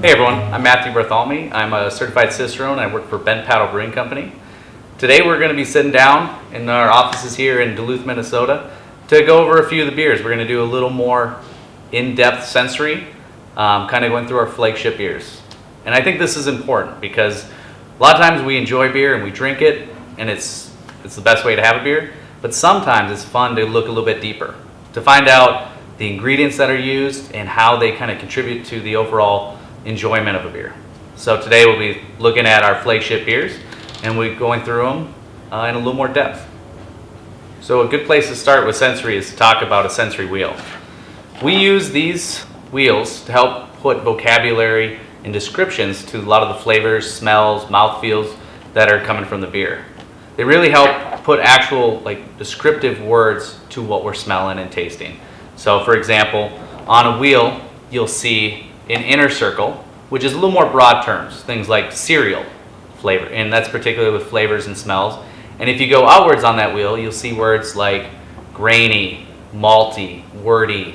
Hey everyone, I'm Matthew Barthelemy. I'm a certified cicerone. I work for Bent Paddle Brewing Company. Today we're going to be sitting down in our offices here in Duluth, Minnesota to go over a few of the beers. We're going to do a little more in-depth sensory, kind of going through our flagship beers. And I think this is important because a lot of times we enjoy beer and we drink it and it's the best way to have a beer, but sometimes it's fun to look a little bit deeper, to find out the ingredients that are used and how they kind of contribute to the overall enjoyment of a beer. So today we'll be looking at our flagship beers and we're going through them in a little more depth. So a good place to start with sensory is to talk about a sensory wheel. We use these wheels to help put vocabulary and descriptions to a lot of the flavors, smells, mouthfeels that are coming from the beer. They really help put actual descriptive words to what we're smelling and tasting. So for example, on a wheel you'll see an inner circle, which is a little more broad terms, things like cereal flavor, and that's particularly with flavors and smells. And if you go outwards on that wheel, you'll see words like grainy, malty, wordy,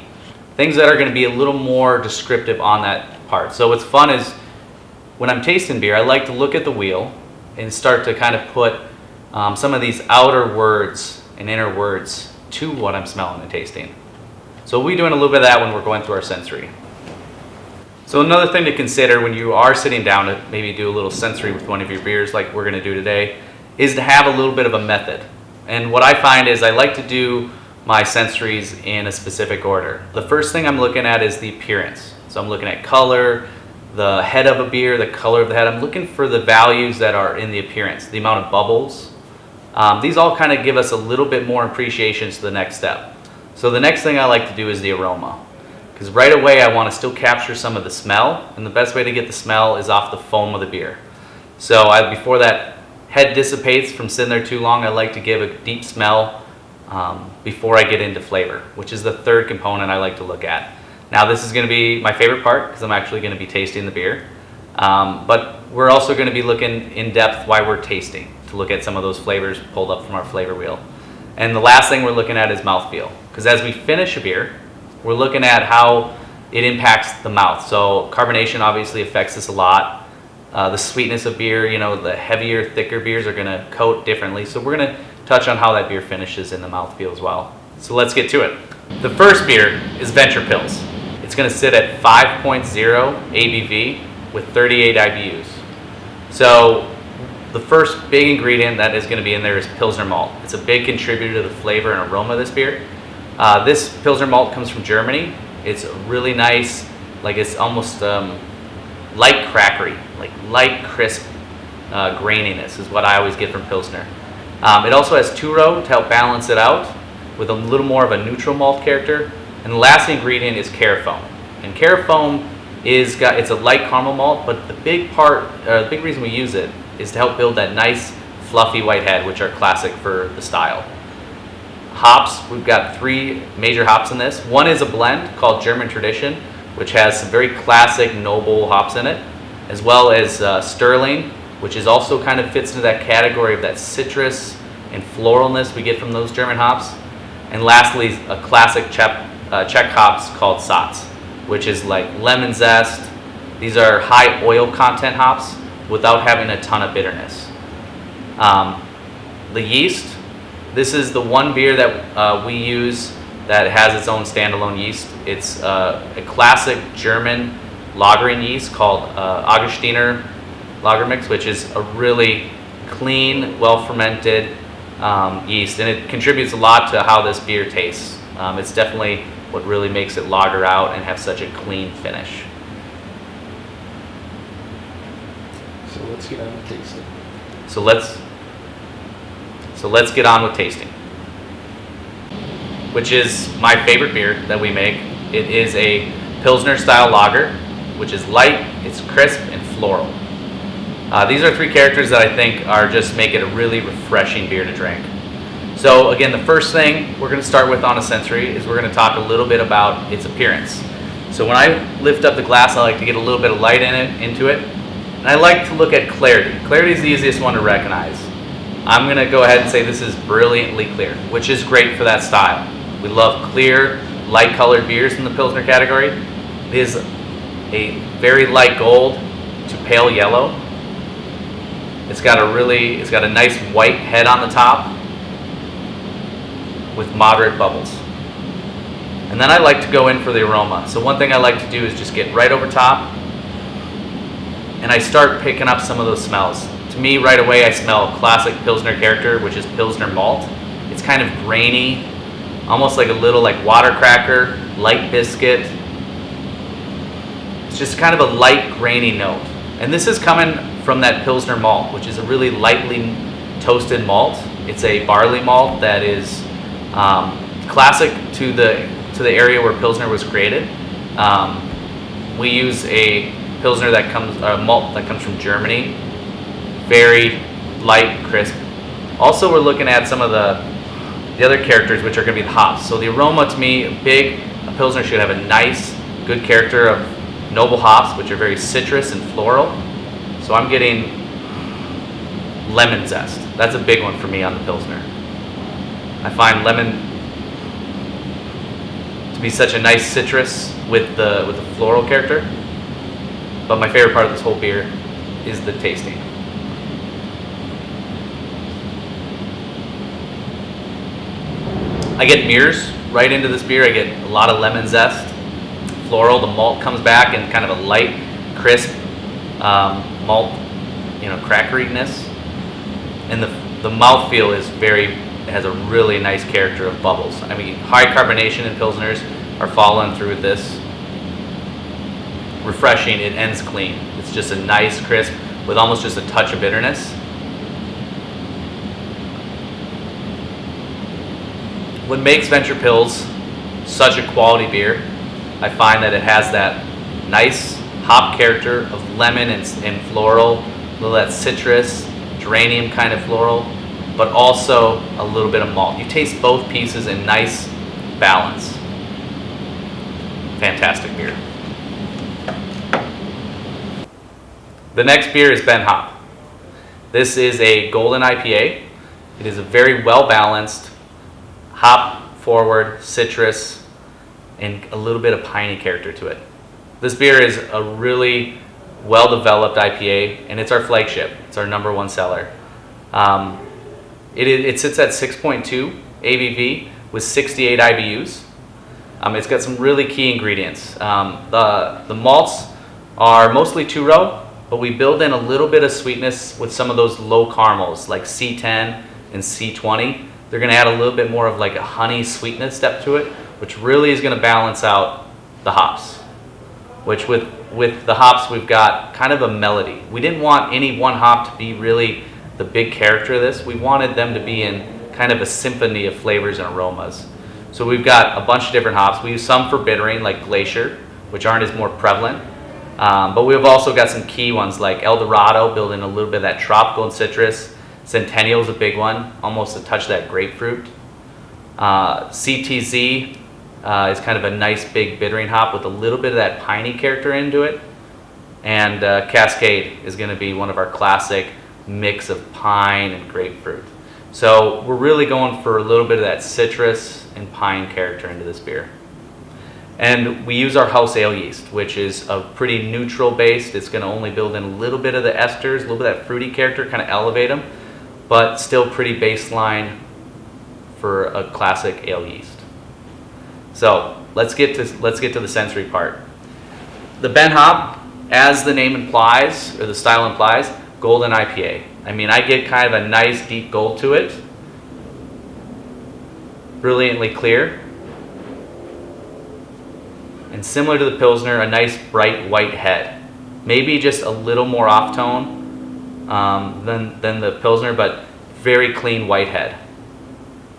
things that are going to be a little more descriptive on that part. So what's fun is when I'm tasting beer, I like to look at the wheel and start to kind of put some of these outer words and inner words to what I'm smelling and tasting. So we'll be doing a little bit of that when we're going through our sensory. So another thing to consider when you are sitting down to maybe do a little sensory with one of your beers like we're going to do today is to have a little bit of a method. And what I find is I like to do my sensories in a specific order. The first thing I'm looking at is the appearance. So I'm looking at color, the head of a beer, the color of the head. I'm looking for the values that are in the appearance, the amount of bubbles. These all kind of give us a little bit more appreciation to the next step. So the next thing I like to do is the aroma. Because right away I want to still capture some of the smell, and the best way to get the smell is off the foam of the beer. So before that head dissipates from sitting there too long, I like to give a deep smell before I get into flavor, which is the third component I like to look at. Now this is going to be my favorite part because I'm actually going to be tasting the beer, but we're also going to be looking in depth while we're tasting to look at some of those flavors pulled up from our flavor wheel. And the last thing we're looking at is mouthfeel, because as we finish a beer, we're looking at how it impacts the mouth. So carbonation obviously affects this a lot. The sweetness of beer, the heavier, thicker beers are going to coat differently. So we're going to touch on how that beer finishes in the mouthfeel as well. So let's get to it. The first beer is Venture Pils. It's going to sit at 5.0 ABV with 38 IBUs. So the first big ingredient that is going to be in there is Pilsner malt. It's a big contributor to the flavor and aroma of this beer. This Pilsner malt comes from Germany. It's really nice, it's almost light crackery, light crisp graininess is what I always get from Pilsner. It also has two-row to help balance it out with a little more of a neutral malt character. And the last ingredient is carafoam. And carafoam it's a light caramel malt, but the big reason we use it is to help build that nice fluffy white head, which are classic for the style. Hops, we've got 3 major hops in this. One is a blend called German Tradition, which has some very classic noble hops in it, as well as Sterling, which is also kind of fits into that category of that citrus and floralness we get from those German hops. And lastly, a classic Czech hops called Satz, which is like lemon zest. These are high oil content hops without having a ton of bitterness. The yeast, this is the one beer that we use that has its own standalone yeast. It's a classic German lagering yeast called Augustiner lager mix, which is a really clean, well-fermented yeast, and it contributes a lot to how this beer tastes. It's definitely what really makes it lager out and have such a clean finish. So let's get on with tasting. So let's get on with tasting, which is my favorite beer that we make. It is a Pilsner style lager, which is light, it's crisp, and floral. These are 3 characters that I think are just make it a really refreshing beer to drink. So again, the first thing we're going to start with on a sensory is we're going to talk a little bit about its appearance. So when I lift up the glass, I like to get a little bit of light into it, and I like to look at clarity. Clarity is the easiest one to recognize. I'm going to go ahead and say this is brilliantly clear, which is great for that style. We love clear, light colored beers in the Pilsner category. It is a very light gold to pale yellow. It's got a nice white head on the top with moderate bubbles. And then I like to go in for the aroma. So one thing I like to do is just get right over top, and I start picking up some of those smells. To me, right away, I smell classic Pilsner character, which is Pilsner malt. It's kind of grainy, almost like a little like water cracker, light biscuit. It's just kind of a light, grainy note. And this is coming from that Pilsner malt, which is a really lightly toasted malt. It's a barley malt that is classic to the area where Pilsner was created. We use a Pilsner malt that comes from Germany. Very light, crisp. Also, we're looking at some of the other characters, which are going to be the hops. So the aroma, to me, a Pilsner should have a nice, good character of noble hops, which are very citrus and floral. So I'm getting lemon zest. That's a big one for me on the Pilsner. I find lemon to be such a nice citrus with the floral character. But my favorite part of this whole beer is the tasting. I get mirrors right into this beer. I get a lot of lemon zest, floral. The malt comes back in kind of a light, crisp malt, crackeriness. And the mouthfeel has a really nice character of bubbles. I mean, high carbonation in Pilsners are following through with this. Refreshing, it ends clean. It's just a nice crisp with almost just a touch of bitterness. What makes Venture Pils such a quality beer, I find that it has that nice hop character of lemon and floral, a little of that citrus, geranium kind of floral, but also a little bit of malt. You taste both pieces in nice balance. Fantastic beer. The next beer is Ben Hop. This is a golden IPA. It is a very well balanced, hop forward, citrus, and a little bit of piney character to it. This beer is a really well developed IPA, and it's our flagship. It's our number one seller. It sits at 6.2 ABV with 68 IBUs. It's got some really key ingredients. The malts are mostly 2-row, but we build in a little bit of sweetness with some of those low caramels like C10 and C20. They're going to add a little bit more of like a honey sweetness step to it, which really is going to balance out the hops. Which with the hops, we've got kind of a melody. We didn't want any one hop to be really the big character of this. We wanted them to be in kind of a symphony of flavors and aromas. So we've got a bunch of different hops. We use some for bittering like Glacier, which aren't as more prevalent. But we've also got some key ones like El Dorado, building a little bit of that tropical and citrus. Centennial is a big one, almost a touch of that grapefruit. CTZ is kind of a nice big bittering hop with a little bit of that piney character into it. And Cascade is going to be one of our classic mix of pine and grapefruit. So we're really going for a little bit of that citrus and pine character into this beer. And we use our house ale yeast, which is a pretty neutral based. It's going to only build in a little bit of the esters, a little bit of that fruity character, kind of elevate them, but still pretty baseline for a classic ale yeast. So let's get to the sensory part. The Ben Hop, as the name implies, or the style implies, golden IPA. I mean, I get kind of a nice deep gold to it. Brilliantly clear. And similar to the Pilsner, a nice bright white head. Maybe just a little more off tone than the Pilsner, but very clean white head.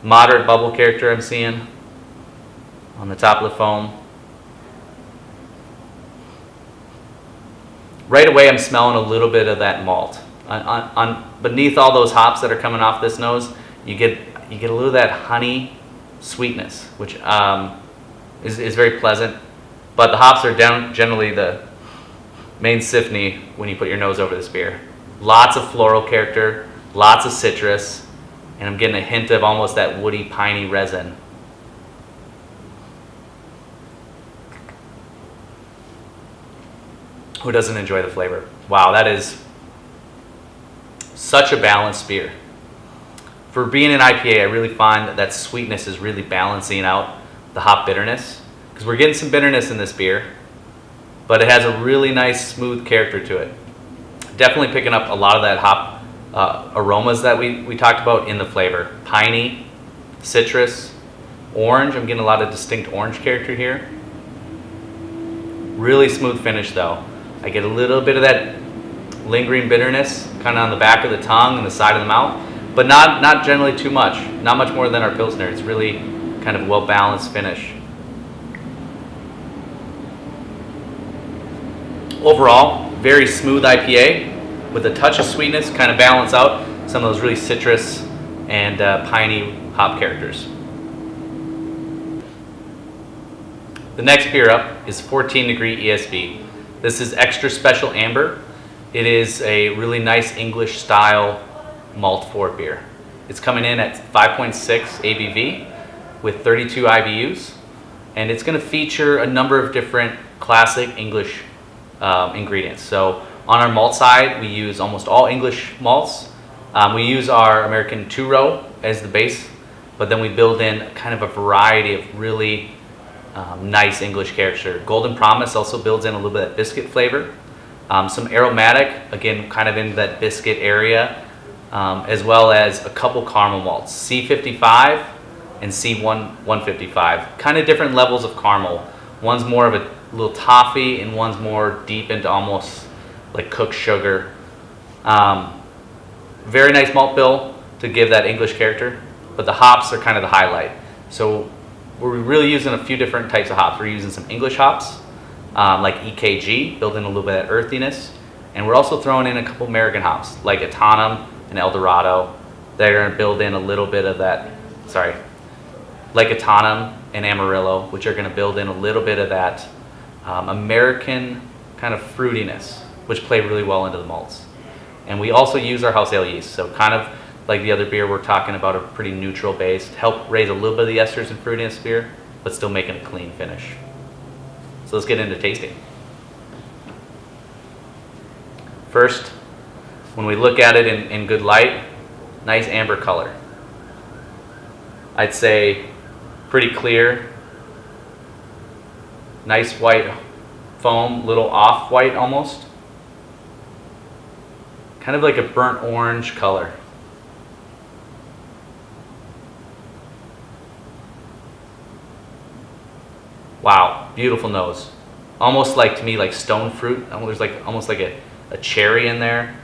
Moderate bubble character I'm seeing on the top of the foam. Right away I'm smelling a little bit of that malt. Beneath all those hops that are coming off this nose, you get a little of that honey sweetness, which is very pleasant. But the hops are generally the main symphony when you put your nose over this beer. Lots of floral character, lots of citrus, and I'm getting a hint of almost that woody, piney resin. Who doesn't enjoy the flavor? Wow, that is such a balanced beer. For being an IPA, I really find that sweetness is really balancing out the hop bitterness, because we're getting some bitterness in this beer, but it has a really nice smooth character to it. Definitely picking up a lot of that hop aromas that we talked about in the flavor. Piney, citrus, orange. I'm getting a lot of distinct orange character here. Really smooth finish though. I get a little bit of that lingering bitterness kind of on the back of the tongue and the side of the mouth, but not generally too much. Not much more than our Pilsner. It's really kind of a well-balanced finish. Overall, very smooth IPA with a touch of sweetness, kind of balance out some of those really citrus and piney hop characters. The next beer up is 14 Degree ESB. This is Extra Special Amber. It is a really nice English style malt forward beer. It's coming in at 5.6 ABV with 32 IBUs, and it's going to feature a number of different classic English ingredients. So on our malt side, we use almost all English malts. We use our American two-row as the base, but then we build in kind of a variety of really nice English character. Golden Promise also builds in a little bit of biscuit flavor. Some aromatic, again, kind of in that biscuit area, as well as a couple caramel malts, C55 and C155. Kind of different levels of caramel. One's more of a little toffee and one's more deep into almost like cooked sugar. Very nice malt bill to give that English character, but the hops are kind of the highlight. So we're really using a few different types of hops. We're using some English hops, like EKG, building a little bit of earthiness. And we're also throwing in a couple American hops, like Etanum and Eldorado. They're gonna build in a little bit of that, like Etanum and Amarillo, which are gonna build in a little bit of that American kind of fruitiness, which play really well into the malts. And we also use our house ale yeast, so kind of like the other beer, we're talking about a pretty neutral base to help raise a little bit of the esters and fruitiness beer, but still making a clean finish. So let's get into tasting. First, when we look at it in good light, nice amber color. I'd say pretty clear, nice white foam, little off-white almost. Kind of like a burnt orange color. Wow, beautiful nose. Almost like, to me, like stone fruit. There's like almost like a cherry in there.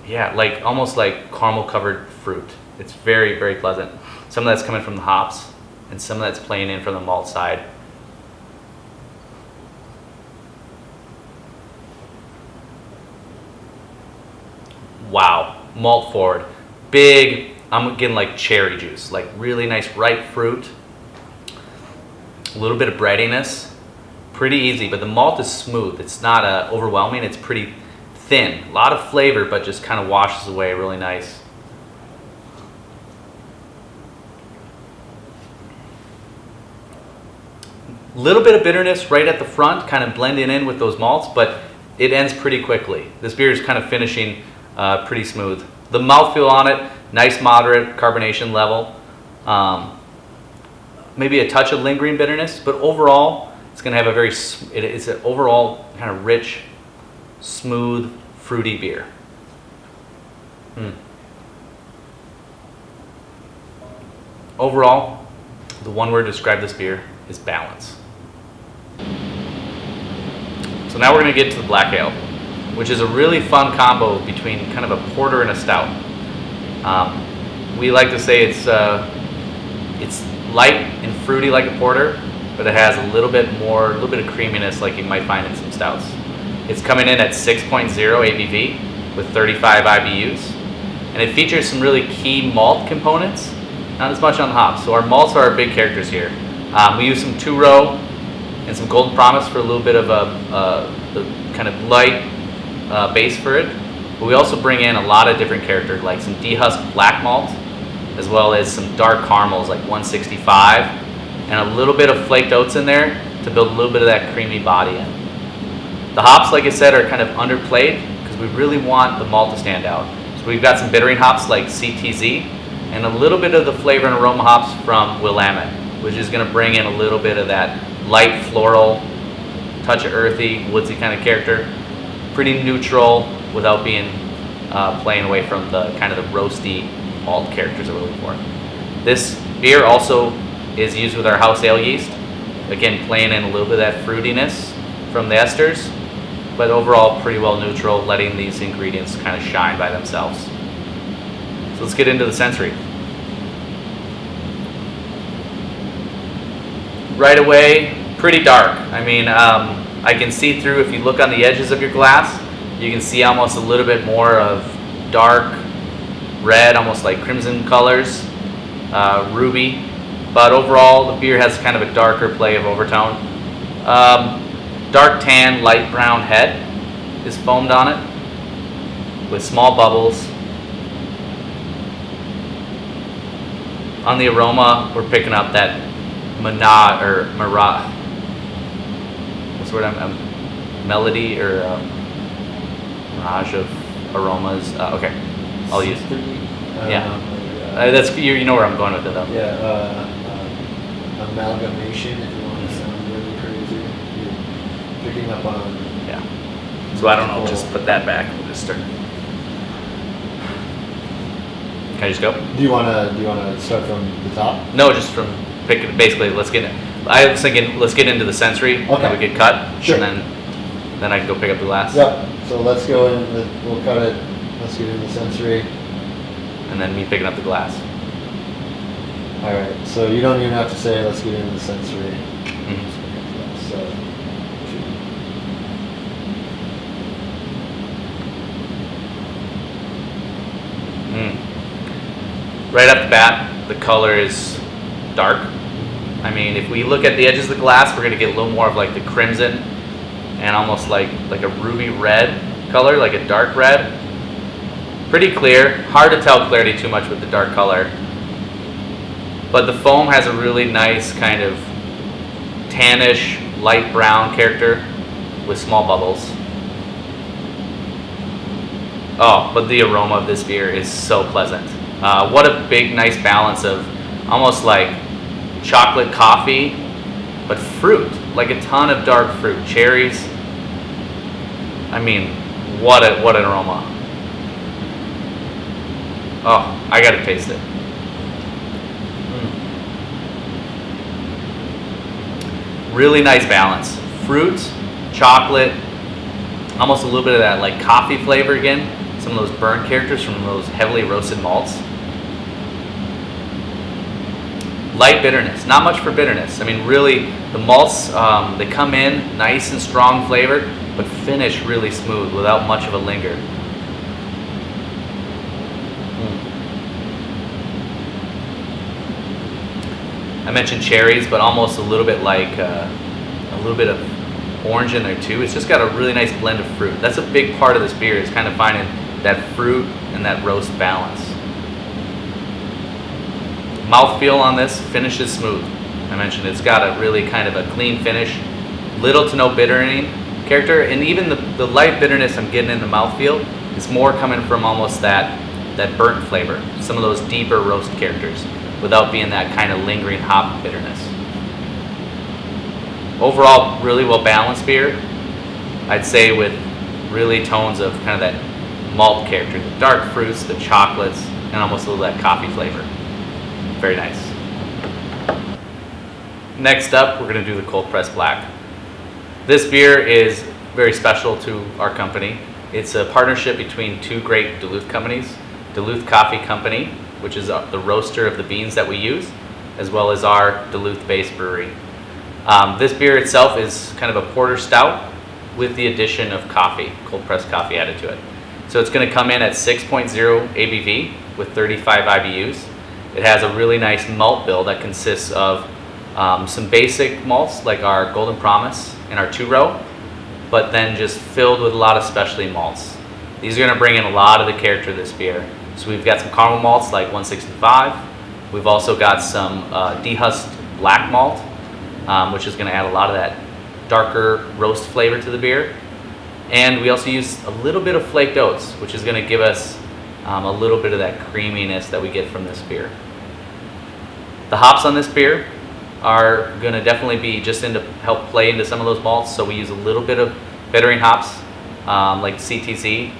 Yeah, like almost like caramel covered fruit. It's very, very pleasant. Some of that's coming from the hops and some of that's playing in from the malt side. Wow, malt forward. Big, I'm getting like cherry juice, like really nice ripe fruit. A little bit of breadiness. Pretty easy, but the malt is smooth. It's not overwhelming, it's pretty thin. A lot of flavor, but just kind of washes away really nice. Little bit of bitterness right at the front, kind of blending in with those malts, but it ends pretty quickly. This beer is kind of finishing pretty smooth. The mouthfeel on it, nice moderate carbonation level. Maybe a touch of lingering bitterness, but overall, it's going to have it's an overall kind of rich, smooth, fruity beer. Overall, the one word to describe this beer is balance. So now we're going to get to the black ale, which is a really fun combo between kind of a porter and a stout. We like to say it's light and fruity like a porter, but it has a little bit of creaminess like you might find in some stouts. It's coming in at 6.0 ABV with 35 IBUs, and it features some really key malt components, not as much on the hops. So our malts are our big characters here. We use some two-row and some Golden Promise for a little bit of a kind of light base for it. But we also bring in a lot of different characters, like some dehusked black malt, as well as some dark caramels like 165, and a little bit of flaked oats in there to build a little bit of that creamy body in. The hops, like I said, are kind of underplayed because we really want the malt to stand out. So we've got some bittering hops like CTZ and a little bit of the flavor and aroma hops from Willamette, which is going to bring in a little bit of that light floral, touch of earthy, woodsy kind of character. Pretty neutral without being playing away from the kind of the roasty malt characters that we're looking for. This beer also is used with our house ale yeast. Again, playing in a little bit of that fruitiness from the esters, but overall pretty well neutral, letting these ingredients kind of shine by themselves. So let's get into the sensory. Right away, pretty dark. I mean, I can see through, if you look on the edges of your glass, you can see almost a little bit more of dark red, almost like crimson colors, ruby. But overall, the beer has kind of a darker play of overtone. Dark tan, light brown head is foamed on it with small bubbles. On the aroma, we're picking up that what's the word? Melody or mirage of aromas. Okay, I'll use. Yeah, that's you know where I'm going with it though. Yeah, amalgamation. If you want to sound really crazy, you're picking up on. Yeah. So I don't know. Just put that back. We'll just start. Can I just go? Do you wanna start from the top? No, just from picking. Basically, let's get. I was thinking, let's get into the sensory. Okay. That we get cut. Sure. And then I can go pick up the glass. Yep. So let's go in. We'll cut it. Let's get into sensory. And then me picking up the glass. All right. So you don't even have to say let's get into the sensory. Mm-hmm. So. Right off the bat, the color is dark. I mean, if we look at the edges of the glass, we're going to get a little more of like the crimson and almost like a ruby red color, like a dark red. Pretty clear. Hard to tell clarity too much with the dark color. But the foam has a really nice kind of tannish, light brown character with small bubbles. Oh, but the aroma of this beer is so pleasant. What a big, nice balance of almost like chocolate coffee, but fruit, like a ton of dark fruit, cherries. I mean, what an aroma. Oh, I gotta taste it. Really nice balance. Fruit, chocolate, almost a little bit of that like coffee flavor again. Some of those burnt characters from those heavily roasted malts. Light bitterness, not much for bitterness. I mean, really, the malts, they come in nice and strong flavored, but finish really smooth without much of a linger. I mentioned cherries, but almost a little bit like a little bit of orange in there too. It's just got a really nice blend of fruit. That's a big part of this beer, is kind of finding that fruit and that roast balance. Mouthfeel on this, finish is smooth. I mentioned it's got a really kind of a clean finish, little to no bittering character, and even the light bitterness I'm getting in the mouthfeel is more coming from almost that burnt flavor, some of those deeper roast characters, without being that kind of lingering hop bitterness. Overall, really well balanced beer. I'd say with really tones of kind of that malt character, the dark fruits, the chocolates, and almost a little of that coffee flavor. Very nice. Next up, we're going to do the cold pressed black. This beer is very special to our company. It's a partnership between two great Duluth companies, Duluth Coffee Company, which is the roaster of the beans that we use, as well as our Duluth-based brewery. This beer itself is kind of a porter stout with the addition of coffee, cold pressed coffee added to it. So it's going to come in at 6.0 ABV with 35 IBUs. It has a really nice malt bill that consists of some basic malts like our Golden Promise and our 2-row, but then just filled with a lot of specialty malts. These are going to bring in a lot of the character of this beer. So we've got some caramel malts like 165. We've also got some dehusked black malt, which is going to add a lot of that darker roast flavor to the beer. And we also use a little bit of flaked oats, which is going to give us a little bit of that creaminess that we get from this beer. The hops on this beer are going to definitely be just into help play into some of those malts. So we use a little bit of bittering hops like CTZ,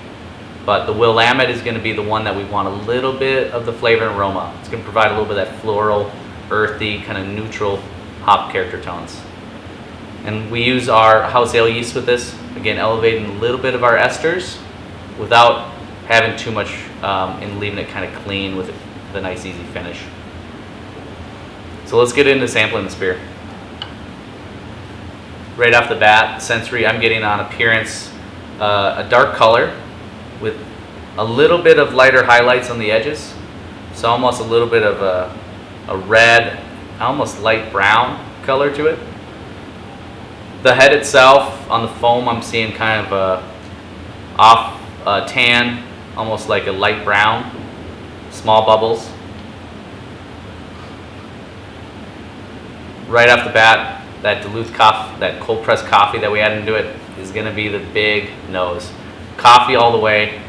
but the Willamette is going to be the one that we want a little bit of the flavor and aroma. It's going to provide a little bit of that floral, earthy, kind of neutral hop character tones. And we use our house ale yeast with this, again elevating a little bit of our esters without having too much and leaving it kind of clean with the nice easy finish. So let's get into sampling this beer. Right off the bat, sensory, I'm getting on appearance a dark color with a little bit of lighter highlights on the edges. So almost a little bit of a red, almost light brown color to it. The head itself, on the foam, I'm seeing kind of a off tan, almost like a light brown, small bubbles. Right off the bat, that Duluth coffee, that cold pressed coffee that we add into it is going to be the big nose. Coffee all the way.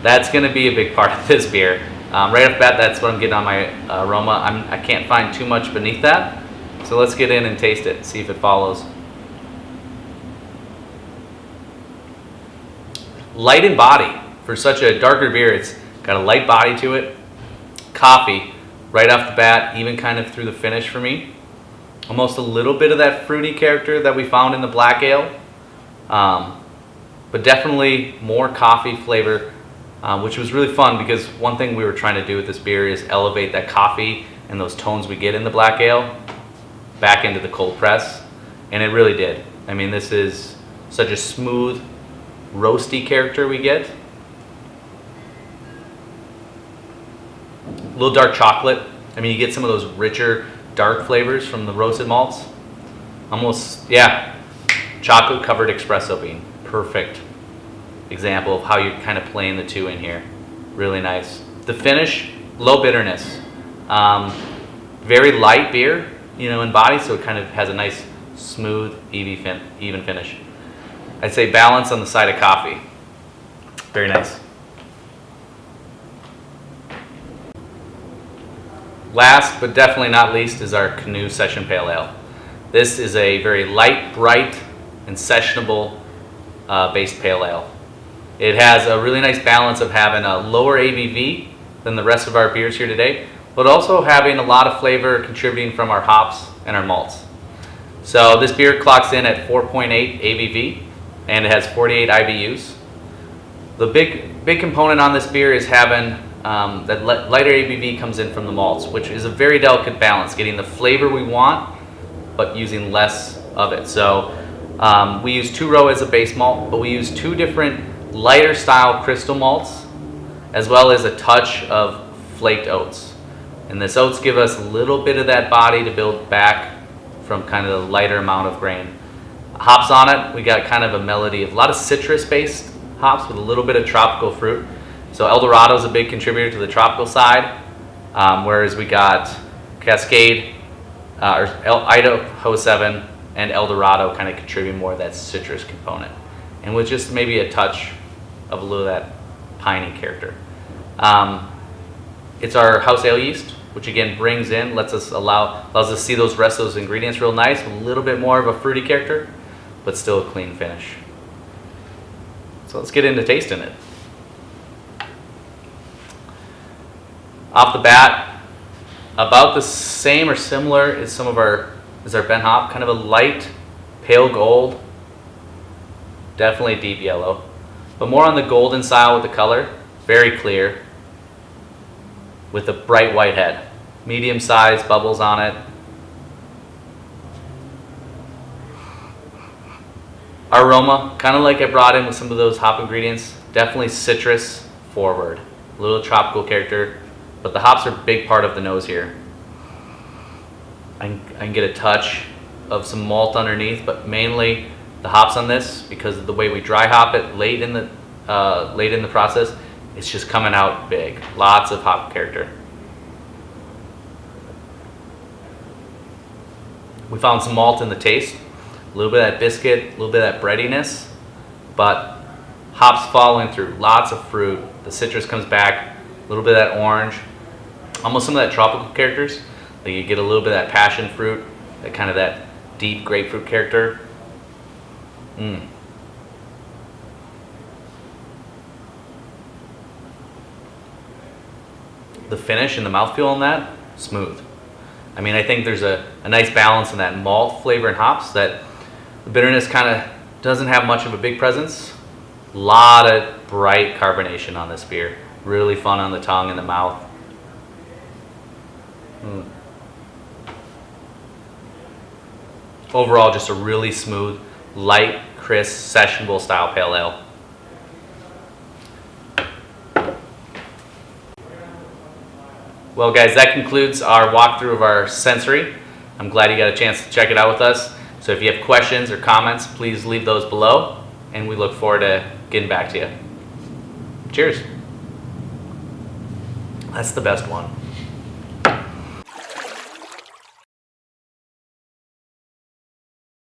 That's going to be a big part of this beer. Right off the bat, that's what I'm getting on my aroma. I can't find too much beneath that. So let's get in and taste it, see if it follows. Light in body. For such a darker beer, it's got a light body to it. Coffee, right off the bat, even kind of through the finish for me. Almost a little bit of that fruity character that we found in the black ale. But definitely more coffee flavor, which was really fun because one thing we were trying to do with this beer is elevate that coffee and those tones we get in the black ale back into the cold press, and it really did. I mean, this is such a smooth, roasty character we get. A little dark chocolate. I mean, you get some of those richer, dark flavors from the roasted malts. Almost, yeah, chocolate-covered espresso bean. Perfect example of how you're kind of playing the two in here. Really nice. The finish, low bitterness. Very light beer, in body, so it kind of has a nice, smooth, even finish. I'd say balance on the side of coffee. Very nice. Last, but definitely not least, is our Canoe Session Pale Ale. This is a very light, bright, and sessionable based pale ale. It has a really nice balance of having a lower ABV than the rest of our beers here today, but also having a lot of flavor contributing from our hops and our malts. So this beer clocks in at 4.8 ABV, and it has 48 IBUs. The big component on this beer is having that lighter ABV comes in from the malts, which is a very delicate balance, getting the flavor we want, but using less of it. So we use 2-row as a base malt, but we use 2 different lighter style crystal malts, as well as a touch of flaked oats. And this oats give us a little bit of that body to build back from kind of the lighter amount of grain. Hops on it, we got kind of a melody of a lot of citrus-based hops with a little bit of tropical fruit. So Eldorado is a big contributor to the tropical side, whereas we got Cascade, or Idaho 7, and Eldorado kind of contributing more of that citrus component, and with just maybe a touch of a little of that piney character. It's our house ale yeast, which again allows us to see those rest of those ingredients real nice, with a little bit more of a fruity character, but still a clean finish. So let's get into tasting it. Off the bat, about the same or similar as our Ben Hop, kind of a light pale gold, definitely deep yellow, but more on the golden side with the color, very clear, with a bright white head, medium sized bubbles on it. Our aroma, kind of like I brought in with some of those hop ingredients, definitely citrus forward, a little tropical character, but the hops are a big part of the nose here. I can get a touch of some malt underneath, but mainly the hops on this, because of the way we dry hop it late in the process, it's just coming out big. Lots of hop character. We found some malt in the taste, a A little bit of that biscuit, a little bit of that breadiness, but hops following through, lots of fruit. The citrus comes back, a little bit of that orange, almost some of that tropical characters. Like you get a little bit of that passion fruit, that kind of that deep grapefruit character. The finish and the mouthfeel on that, smooth. I mean, I think there's a nice balance in that malt flavor and hops, that the bitterness kind of doesn't have much of a big presence. A lot of bright carbonation on this beer. Really fun on the tongue and the mouth. Overall, just a really smooth, light, crisp, sessionable style pale ale. Well guys, that concludes our walkthrough of our sensory. I'm glad you got a chance to check it out with us. So if you have questions or comments, please leave those below, and we look forward to getting back to you. Cheers. That's the best one.